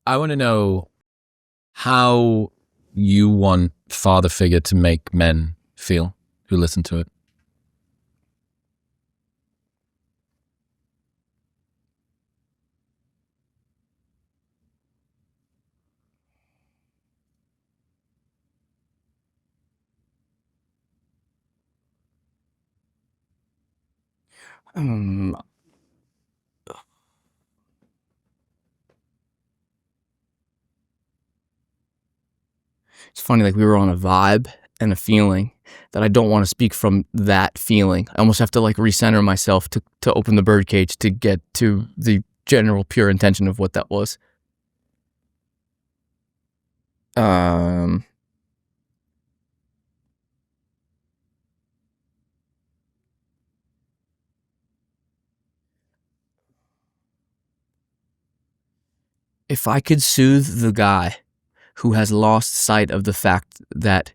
I want to know how you want father figure to make men feel who listen to it. Um, it's funny, like we were on a vibe and a feeling that I don't want to speak from that feeling. I almost have to like recenter myself to open the birdcage to get to the general pure intention of what that was. If I could soothe the guy who has lost sight of the fact that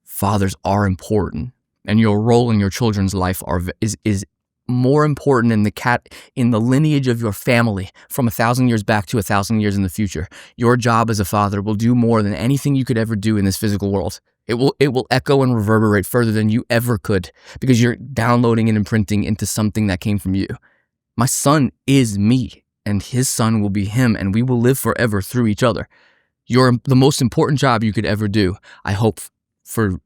fathers are important and your role in your children's life is more important in the lineage of your family from 1,000 years back to 1,000 years in the future. Your job as a father will do more than anything you could ever do in this physical world. It will echo and reverberate further than you ever could because you're downloading and imprinting into something that came from you. My son is me, and his son will be him, and we will live forever through each other. You're the most important job you could ever do, I hope, for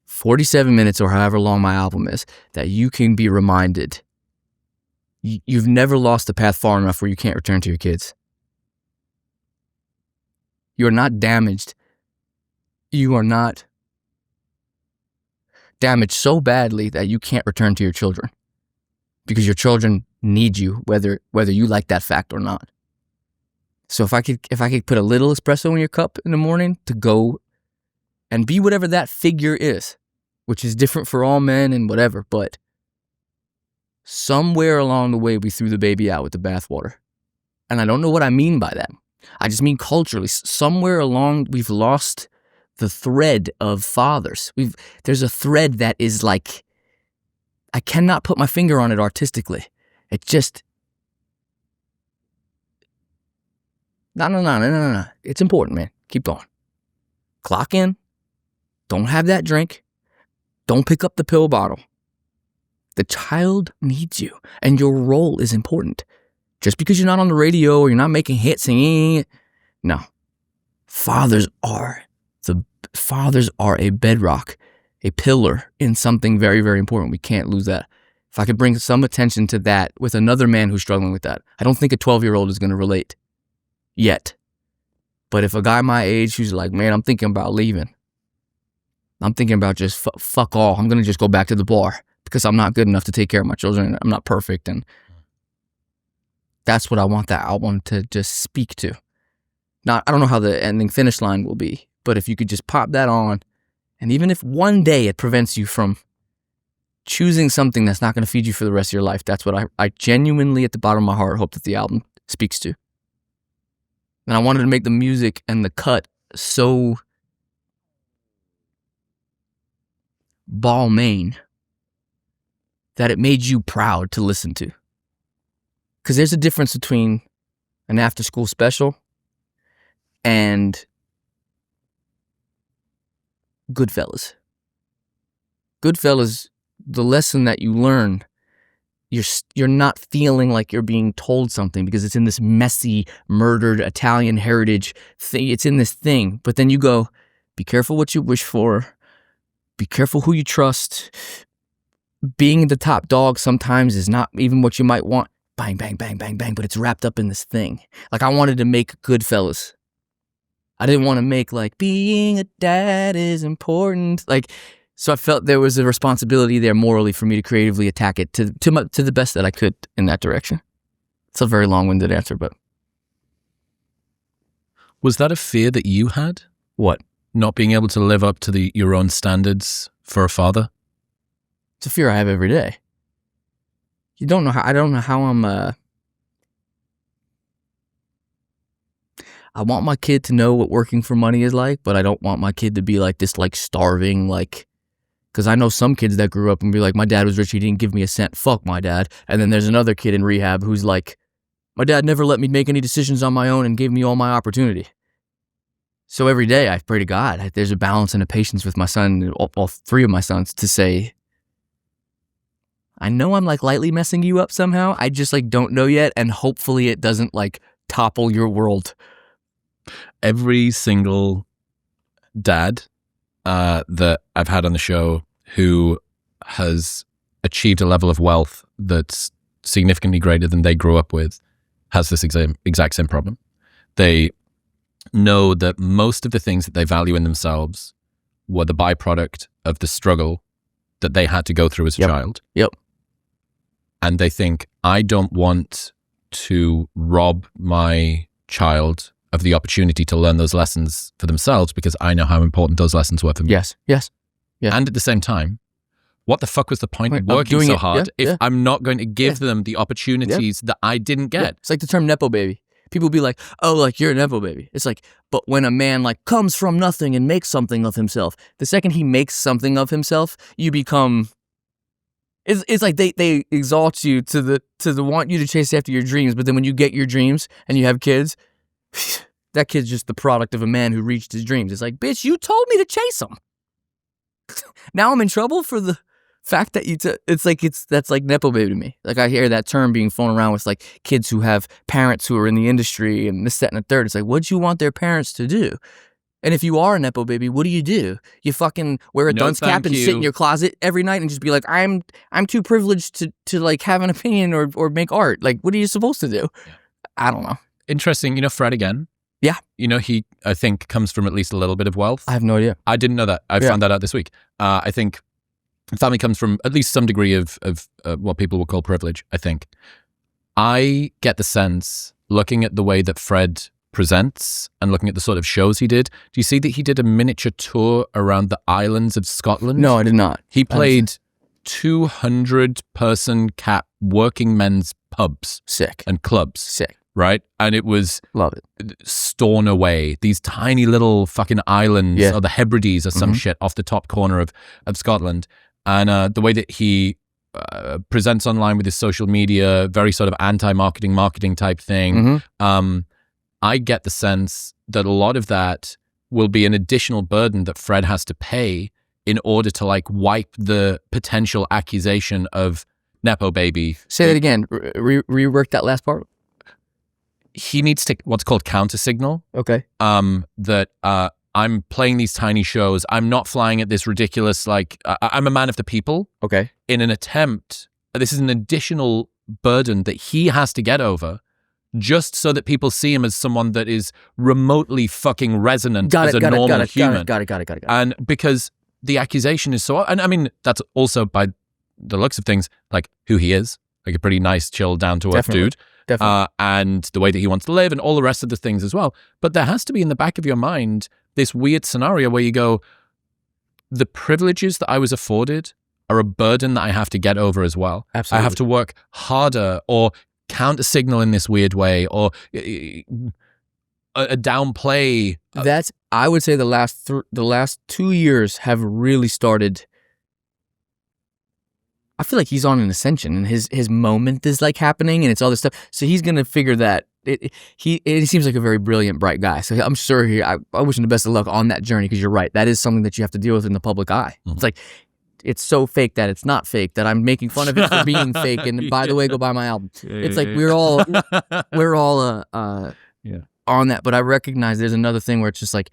47 minutes or however long my album is, that you can be reminded you've never lost the path far enough where you can't return to your kids. You're not damaged. You are not damaged so badly that you can't return to your children because your children need you, whether you like that fact or not. So if I could put a little espresso in your cup in the morning to go and be whatever that figure is, which is different for all men and whatever, but somewhere along the way we threw the baby out with the bathwater. And I don't know what I mean by that. I just mean culturally. Somewhere along we've lost the thread of fathers. There's a thread that is like, I cannot put my finger on it artistically. It just, no. It's important, man. Keep going. Clock in. Don't have that drink. Don't pick up the pill bottle. The child needs you, and your role is important. Just because you're not on the radio or you're not making hits singing, no. Fathers are a bedrock, a pillar in something very, very important. We can't lose that. If I could bring some attention to that with another man who's struggling with that, I don't think a 12-year-old is going to relate yet. But if a guy my age who's like, man, I'm thinking about leaving. I'm thinking about just fuck all. I'm going to just go back to the bar because I'm not good enough to take care of my children. I'm not perfect. And that's what I want that album to just speak to. I don't know how the ending finish line will be, but if you could just pop that on, and even if one day it prevents you from choosing something that's not going to feed you for the rest of your life, that's what I genuinely at the bottom of my heart hope that the album speaks to. And I wanted to make the music and the cut so Balmain that it made you proud to listen to. Because there's a difference between an after-school special and Goodfellas. Goodfellas, the lesson that you learn, you're not feeling like you're being told something because it's in this messy, murdered Italian heritage thing. It's in this thing. But then you go, be careful what you wish for. Be careful who you trust. Being the top dog sometimes is not even what you might want. Bang, bang, bang, bang, bang. But it's wrapped up in this thing. Like I wanted to make Goodfellas. I didn't want to make like being a dad is important. Like, so I felt there was a responsibility there morally for me to creatively attack it to the best that I could in that direction. It's a very long-winded answer, but. Was that a fear that you had? What? Not being able to live up to your own standards for a father? It's a fear I have every day. I don't know how I'm, I want my kid to know what working for money is like, but I don't want my kid to be like this, like starving, like, because I know some kids that grew up and be like, my dad was rich, he didn't give me a cent, fuck my dad. And then there's another kid in rehab who's like, My dad never let me make any decisions on my own and gave me all my opportunity. So every day I pray to God, there's a balance and a patience with my son, all three of my sons, to say, I know I'm like lightly messing you up somehow. I just like don't know yet. And hopefully it doesn't like topple your world. Every single dad that I've had on the show who has achieved a level of wealth that's significantly greater than they grew up with has this exact same problem. They know that most of the things that they value in themselves were the byproduct of the struggle that they had to go through as a child. Yep. And they think, I don't want to rob my child of the opportunity to learn those lessons for themselves because I know how important those lessons were for me. Yes. Yeah. And at the same time, what the fuck was the point of working so hard if I'm not going to give them the opportunities that I didn't get? It's like the term Nepo baby. People be like, oh, like you're a Nepo baby. It's like, but when a man like comes from nothing and makes something of himself, the second he makes something of himself, you become... It's like they exalt you to the want you to chase after your dreams, but then when you get your dreams and you have kids, that kid's just the product of a man who reached his dreams. It's like, bitch, you told me to chase them. Now I'm in trouble for the fact that that's like Nepo baby to me. Like I hear that term being thrown around with like kids who have parents who are in the industry and this, that, and the third. It's like, what'd you want their parents to do? And if you are a Nepo baby, what do? You fucking wear a dunce cap and sit in your closet every night and just be like, I'm too privileged to like have an opinion or make art. Like, what are you supposed to do? Yeah. I don't know. Interesting. You know, Fred again. Yeah. You know, he, I think, comes from at least a little bit of wealth. I have no idea. I didn't know that. I found that out this week. I think family comes from at least some degree of what people would call privilege, I think. I get the sense, looking at the way that Fred presents and looking at the sort of shows he did, do you see that he did a miniature tour around the islands of Scotland? No, I did not. He played 200-person cap working men's pubs. Sick. And clubs. Sick. Right? And it was... Love it. Stornoway, these tiny little fucking islands, or the Hebrides or some shit off the top corner of Scotland. And the way that he presents online with his social media, very sort of marketing type thing. I get the sense that a lot of that will be an additional burden that Fred has to pay in order to like wipe the potential accusation of Nepo baby. Say that again. Rework that last part. He needs to what's called counter signal. Okay. That I'm playing these tiny shows. I'm not flying at this ridiculous, like, I'm a man of the people. Okay. In an attempt, this is an additional burden that he has to get over just so that people see him as someone that is remotely fucking resonant as a normal human. Got it. And because the accusation is so, and I mean, that's also by the looks of things, like who he is, like a pretty nice, chill, down-to-earth dude. Definitely. And the way that he wants to live and all the rest of the things as well. But there has to be in the back of your mind this weird scenario where you go, the privileges that I was afforded are a burden that I have to get over as well. Absolutely. I have to work harder or counter signal in this weird way or a downplay. That's, I would say the last 2 years have really started. I feel like he's on an ascension and his moment is like happening and it's all this stuff. So he's going to figure that he seems like a very brilliant, bright guy. So I'm sure I wish him the best of luck on that journey because you're right. That is something that you have to deal with in the public eye. It's like, it's so fake that it's not fake, that I'm making fun of it for being fake. And by the way, go buy my album. It's like we're all on that. But I recognize there's another thing where it's just like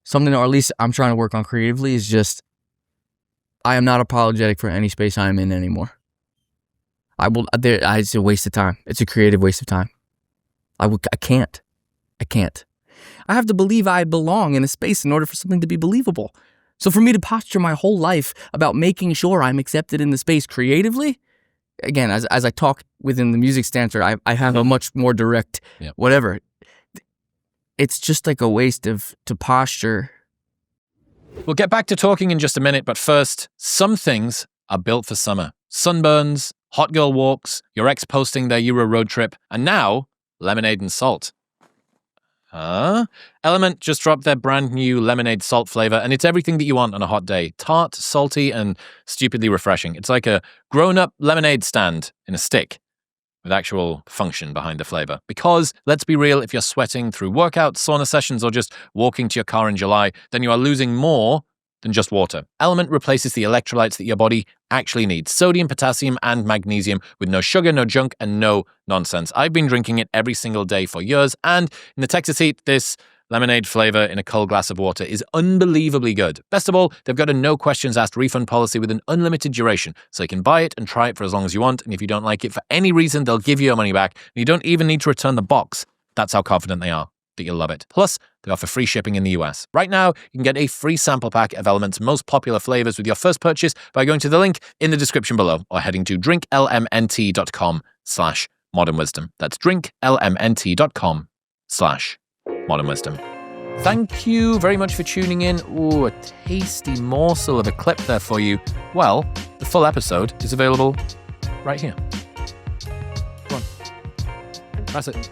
something, or at least I'm trying to work on creatively, is just I am not apologetic for any space I'm in anymore. It's a waste of time. It's a creative waste of time. I can't. I have to believe I belong in a space in order for something to be believable. So for me to posture my whole life about making sure I'm accepted in the space creatively, again, as I talk within the music stancer, I have a much more direct whatever. It's just like a waste to posture. We'll get back to talking in just a minute, but first, some things are built for summer. Sunburns, hot girl walks, your ex posting their Euro road trip, and now, lemonade and salt. Element just dropped their brand new lemonade salt flavor, and it's everything that you want on a hot day. Tart, salty, and stupidly refreshing. It's like a grown-up lemonade stand in a stick. with actual function behind the flavor. Because, let's be real, if you're sweating through workouts, sauna sessions, or just walking to your car in July, then you are losing more than just water. Element replaces the electrolytes that your body actually needs. Sodium, potassium, and magnesium with no sugar, no junk, and no nonsense. I've been drinking it every single day for years, and in the Texas heat, this lemonade flavor in a cold glass of water is unbelievably good. Best of all, they've got a no questions asked refund policy with an unlimited duration, so you can buy it and try it for as long as you want, and if you don't like it for any reason, they'll give you your money back, and you don't even need to return the box. That's how confident they are that you'll love it. Plus, they offer free shipping in the US. Right now, you can get a free sample pack of Element's most popular flavors with your first purchase by going to the link in the description below or heading to drinklmnt.com/modernwisdom. That's drinklmnt.com/modernwisdom. Thank you very much for tuning in. Ooh, a tasty morsel of a clip there for you. Well, the full episode is available right here. Go on. That's it.